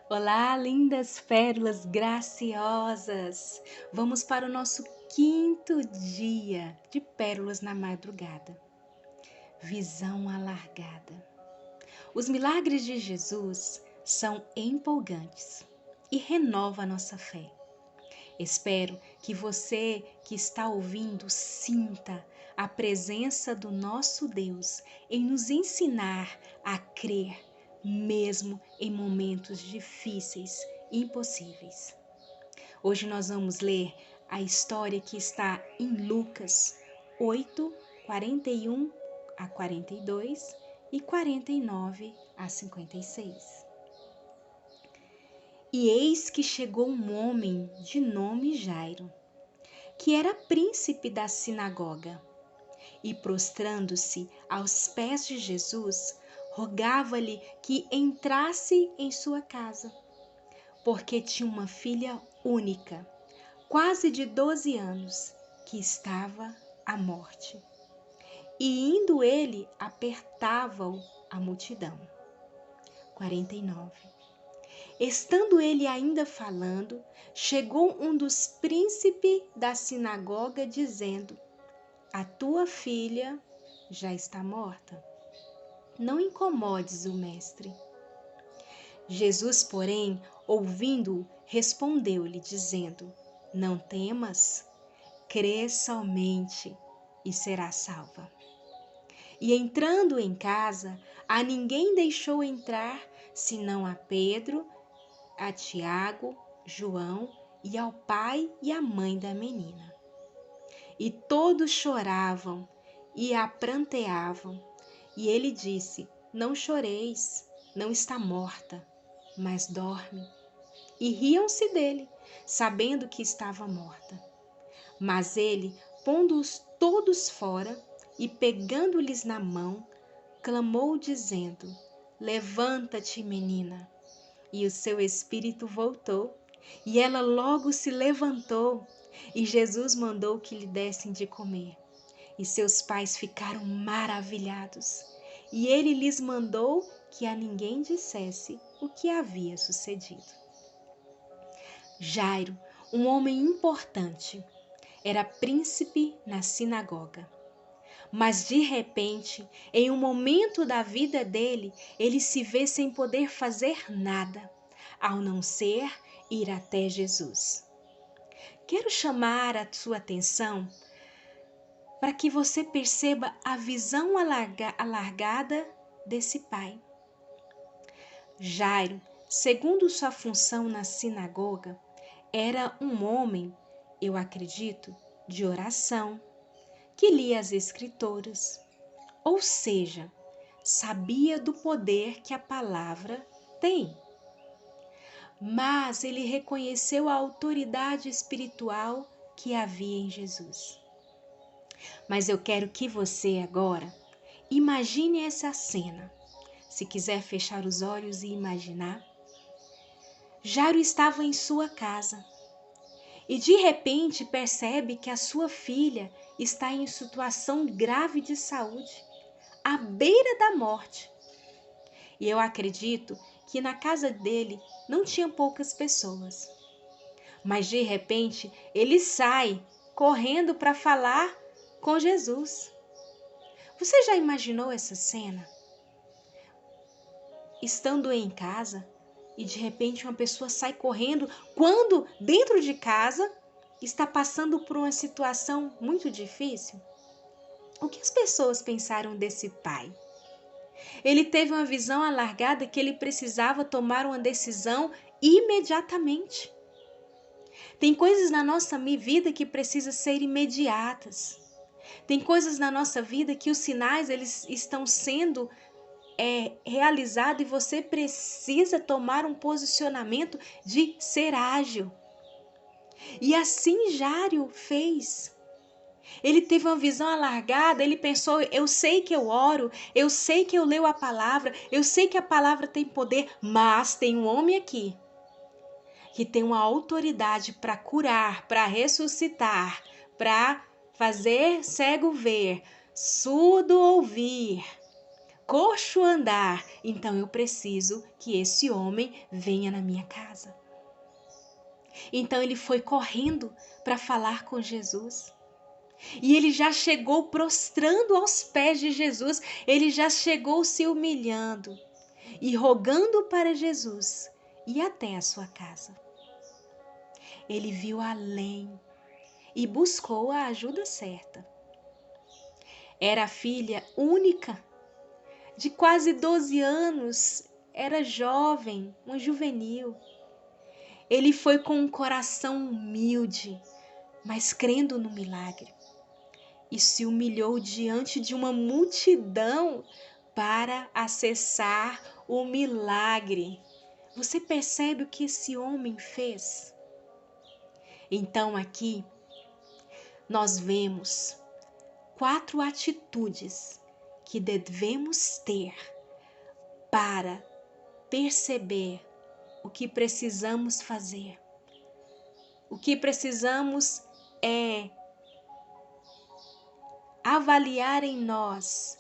Olá, lindas pérolas graciosas! Vamos para o nosso quinto dia de pérolas na madrugada. Visão alargada. Os milagres de Jesus são empolgantes e renovam a nossa fé. Espero que você que está ouvindo sinta a presença do nosso Deus em nos ensinar a crer, mesmo em momentos difíceis e impossíveis. Hoje nós vamos ler a história que está em Lucas 8, 41 a 42 e 49 a 56. E eis que chegou um homem de nome Jairo, que era príncipe da sinagoga, e prostrando-se aos pés de Jesus, rogava-lhe que entrasse em sua casa, porque tinha uma filha única, quase de 12 anos, que estava à morte. E indo ele, apertava-o a multidão. 49. Estando ele ainda falando, chegou um dos príncipes da sinagoga, dizendo: A tua filha já está morta. Não incomodes o mestre. Jesus, porém, ouvindo-o, respondeu-lhe, dizendo: Não temas, crê somente e será salva. E entrando em casa, a ninguém deixou entrar, senão a Pedro, a Tiago, João e ao pai e à mãe da menina. E todos choravam e a pranteavam. E ele disse: Não choreis, não está morta, mas dorme. E riam-se dele, sabendo que estava morta. Mas ele, pondo-os todos fora e pegando-lhes na mão, clamou dizendo: Levanta-te, menina. E o seu espírito voltou, e ela logo se levantou, e Jesus mandou que lhe dessem de comer. E seus pais ficaram maravilhados, e ele lhes mandou que a ninguém dissesse o que havia sucedido. Jairo, um homem importante, era príncipe na sinagoga. Mas de repente, em um momento da vida dele, ele se vê sem poder fazer nada, ao não ser ir até Jesus. Quero chamar a sua atenção para que você perceba a visão alargada desse pai. Jairo, segundo sua função na sinagoga, era um homem, eu acredito, de oração, que lia as Escrituras, ou seja, sabia do poder que a palavra tem. Mas ele reconheceu a autoridade espiritual que havia em Jesus. Mas eu quero que você agora imagine essa cena. Se quiser fechar os olhos e imaginar, Jairo estava em sua casa e de repente percebe que a sua filha está em situação grave de saúde, à beira da morte. E eu acredito que na casa dele não tinha poucas pessoas. Mas de repente ele sai correndo para falar com Jesus. Você já imaginou essa cena? Estando em casa e de repente uma pessoa sai correndo quando dentro de casa está passando por uma situação muito difícil? O que as pessoas pensaram desse pai? Ele teve uma visão alargada que ele precisava tomar uma decisão imediatamente. Tem coisas na nossa vida que precisam ser imediatas. Tem coisas na nossa vida que os sinais eles estão sendo realizados e você precisa tomar um posicionamento de ser ágil. E assim Jairo fez. Ele teve uma visão alargada, ele pensou, eu sei que eu oro, eu sei que eu leio a palavra, eu sei que a palavra tem poder, mas tem um homem aqui que tem uma autoridade para curar, para ressuscitar, para fazer cego ver, surdo ouvir. coxo andar, então eu preciso que esse homem venha na minha casa. Então ele foi correndo para falar com Jesus. E ele já chegou prostrando aos pés de Jesus, ele já chegou se humilhando e rogando para Jesus ir até a sua casa. Ele viu além e buscou a ajuda certa. Era a filha única, de quase 12 anos, era jovem, uma juvenil. Ele foi com um coração humilde, mas crendo no milagre. E se humilhou diante de uma multidão para acessar o milagre. Você percebe o que esse homem fez? Então aqui nós vemos 4 atitudes que devemos ter para perceber o que precisamos fazer. O que precisamos é avaliar em nós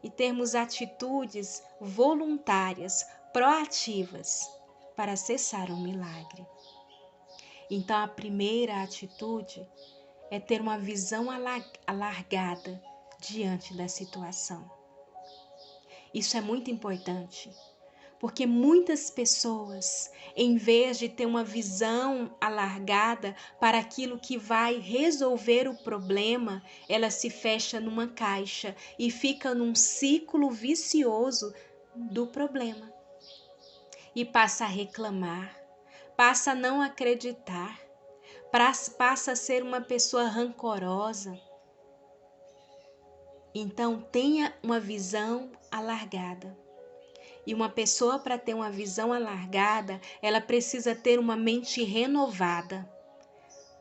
e termos atitudes voluntárias, proativas para acessar um milagre. Então, a primeira atitude é ter uma visão alargada diante da situação. Isso é muito importante, porque muitas pessoas, em vez de ter uma visão alargada para aquilo que vai resolver o problema, ela se fecha numa caixa e fica num ciclo vicioso do problema. E passa a reclamar, passa a não acreditar, passa a ser uma pessoa rancorosa. Então, tenha uma visão alargada. E uma pessoa, para ter uma visão alargada, ela precisa ter uma mente renovada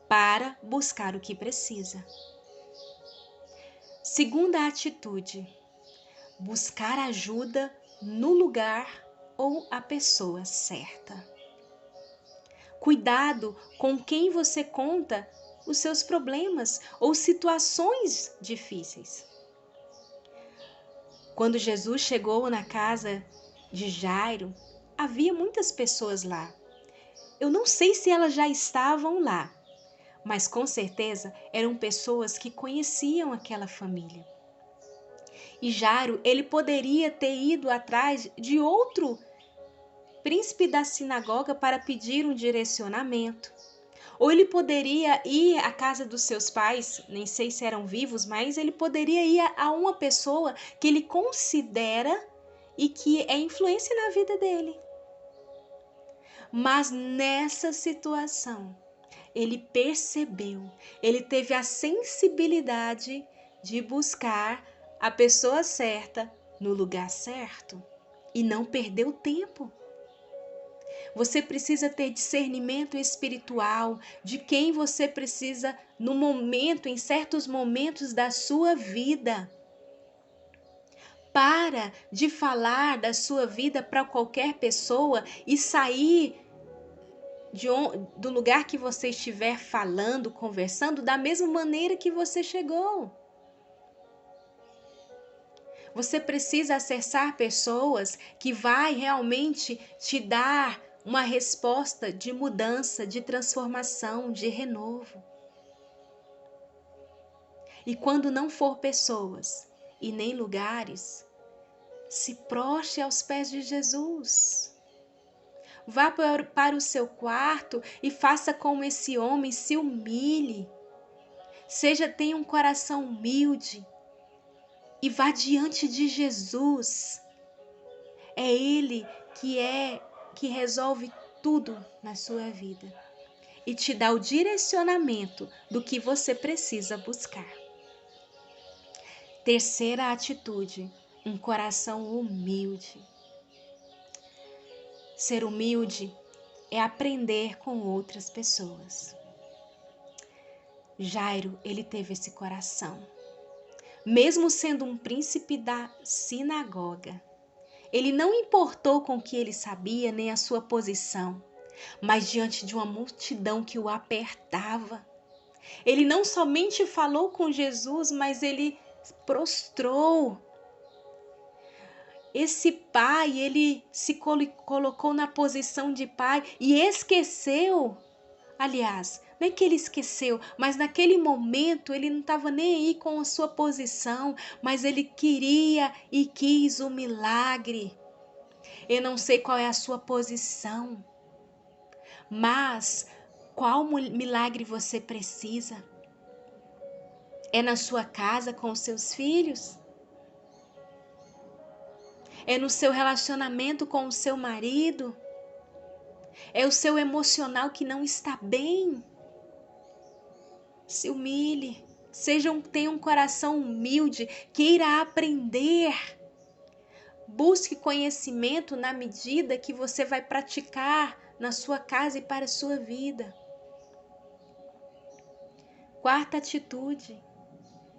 para buscar o que precisa. Segunda atitude, buscar ajuda no lugar ou a pessoa certa. Cuidado com quem você conta os seus problemas ou situações difíceis. Quando Jesus chegou na casa de Jairo, havia muitas pessoas lá. Eu não sei se elas já estavam lá, mas com certeza eram pessoas que conheciam aquela família. E Jairo, ele poderia ter ido atrás de outro príncipe da sinagoga para pedir um direcionamento. Ou ele poderia ir à casa dos seus pais, nem sei se eram vivos, mas ele poderia ir a uma pessoa que ele considera e que é influência na vida dele. Mas nessa situação, ele percebeu, ele teve a sensibilidade de buscar a pessoa certa no lugar certo e não perdeu tempo. Você precisa ter discernimento espiritual de quem você precisa no momento, em certos momentos da sua vida. Para de falar da sua vida para qualquer pessoa e sair do lugar que você estiver falando, conversando, da mesma maneira que você chegou. Você precisa acessar pessoas que vai realmente te dar uma resposta de mudança, de transformação, de renovo. E quando não for pessoas e nem lugares, se prostre aos pés de Jesus. Vá para o seu quarto e faça como esse homem, se humilhe. Tenha um coração humilde e vá diante de Jesus. É Ele que resolve tudo na sua vida e te dá o direcionamento do que você precisa buscar. Terceira atitude, um coração humilde. Ser humilde é aprender com outras pessoas. Jairo, ele teve esse coração. Mesmo sendo um príncipe da sinagoga, ele não importou com o que ele sabia nem a sua posição, mas diante de uma multidão que o apertava. Ele não somente falou com Jesus, mas ele prostrou. esse pai, ele se colocou na posição de pai e esqueceu. Aliás, não é que ele esqueceu, mas naquele momento ele não estava nem aí com a sua posição, mas ele queria e quis o milagre. Eu não sei qual é a sua posição, mas qual milagre você precisa? É na sua casa com os seus filhos? É no seu relacionamento com o seu marido? É o seu emocional que não está bem? Se humilhe, tenha um coração humilde, queira aprender. Busque conhecimento na medida que você vai praticar na sua casa e para a sua vida. Quarta atitude,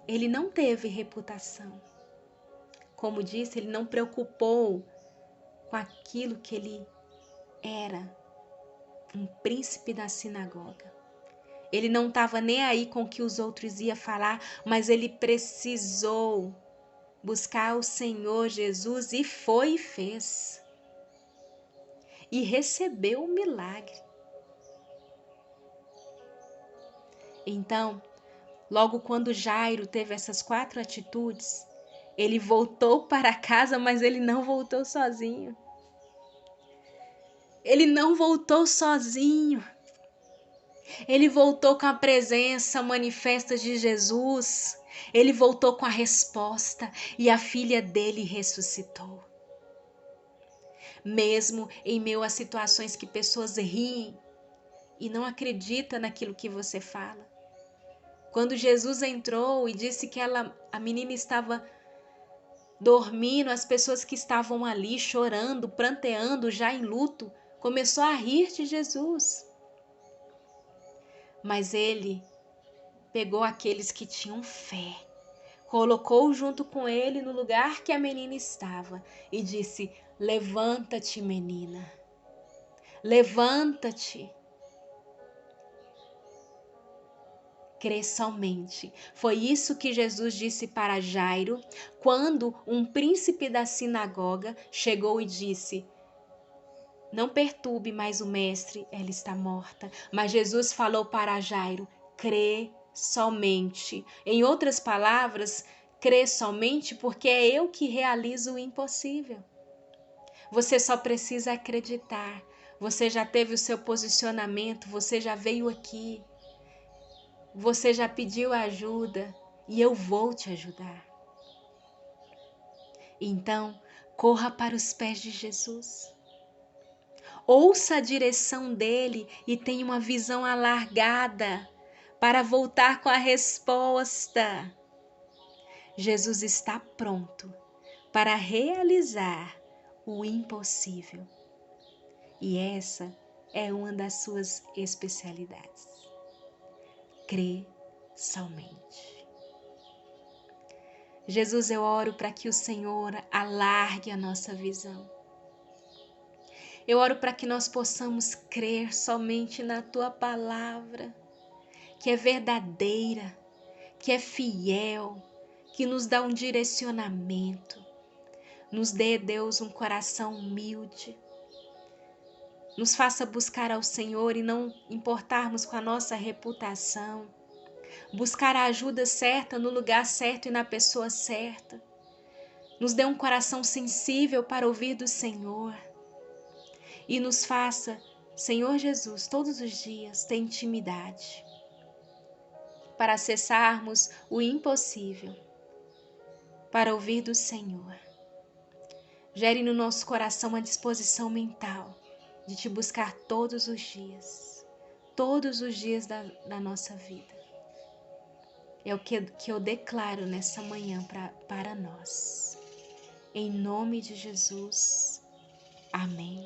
ele não teve reputação. Como disse, ele não preocupou com aquilo que ele era, um príncipe da sinagoga. Ele não estava nem aí com o que os outros iam falar, mas ele precisou buscar o Senhor Jesus e foi e fez. E recebeu o milagre. Então, logo quando Jairo teve essas 4 atitudes, ele voltou para casa, mas ele não voltou sozinho. Ele não voltou sozinho. Ele voltou com a presença manifesta de Jesus. Ele voltou com a resposta e a filha dele ressuscitou. Mesmo em meio a situações que pessoas riem e não acreditam naquilo que você fala. Quando Jesus entrou e disse que a menina estava dormindo, as pessoas que estavam ali chorando, pranteando, já em luto, começou a rir de Jesus. Mas ele pegou aqueles que tinham fé, colocou junto com ele no lugar que a menina estava e disse: levanta-te, menina, levanta-te. Crê somente. Foi isso que Jesus disse para Jairo, quando um príncipe da sinagoga chegou e disse: não perturbe mais o mestre, ela está morta. Mas Jesus falou para Jairo: crê somente. Em outras palavras, crê somente porque é eu que realizo o impossível. Você só precisa acreditar. Você já teve o seu posicionamento, você já veio aqui. Você já pediu ajuda e eu vou te ajudar. Então, corra para os pés de Jesus. Ouça a direção dele e tenha uma visão alargada para voltar com a resposta. Jesus está pronto para realizar o impossível. E essa é uma das suas especialidades. Crê somente. Jesus, eu oro para que o Senhor alargue a nossa visão. Eu oro para que nós possamos crer somente na Tua palavra, que é verdadeira, que é fiel, que nos dá um direcionamento. Nos dê, Deus, um coração humilde. Nos faça buscar ao Senhor e não importarmos com a nossa reputação. Buscar a ajuda certa no lugar certo e na pessoa certa. Nos dê um coração sensível para ouvir do Senhor. E nos faça, Senhor Jesus, todos os dias ter intimidade para acessarmos o impossível, para ouvir do Senhor. Gere no nosso coração uma disposição mental de te buscar todos os dias da nossa vida. É o que eu declaro nessa manhã para nós. Em nome de Jesus. Amém.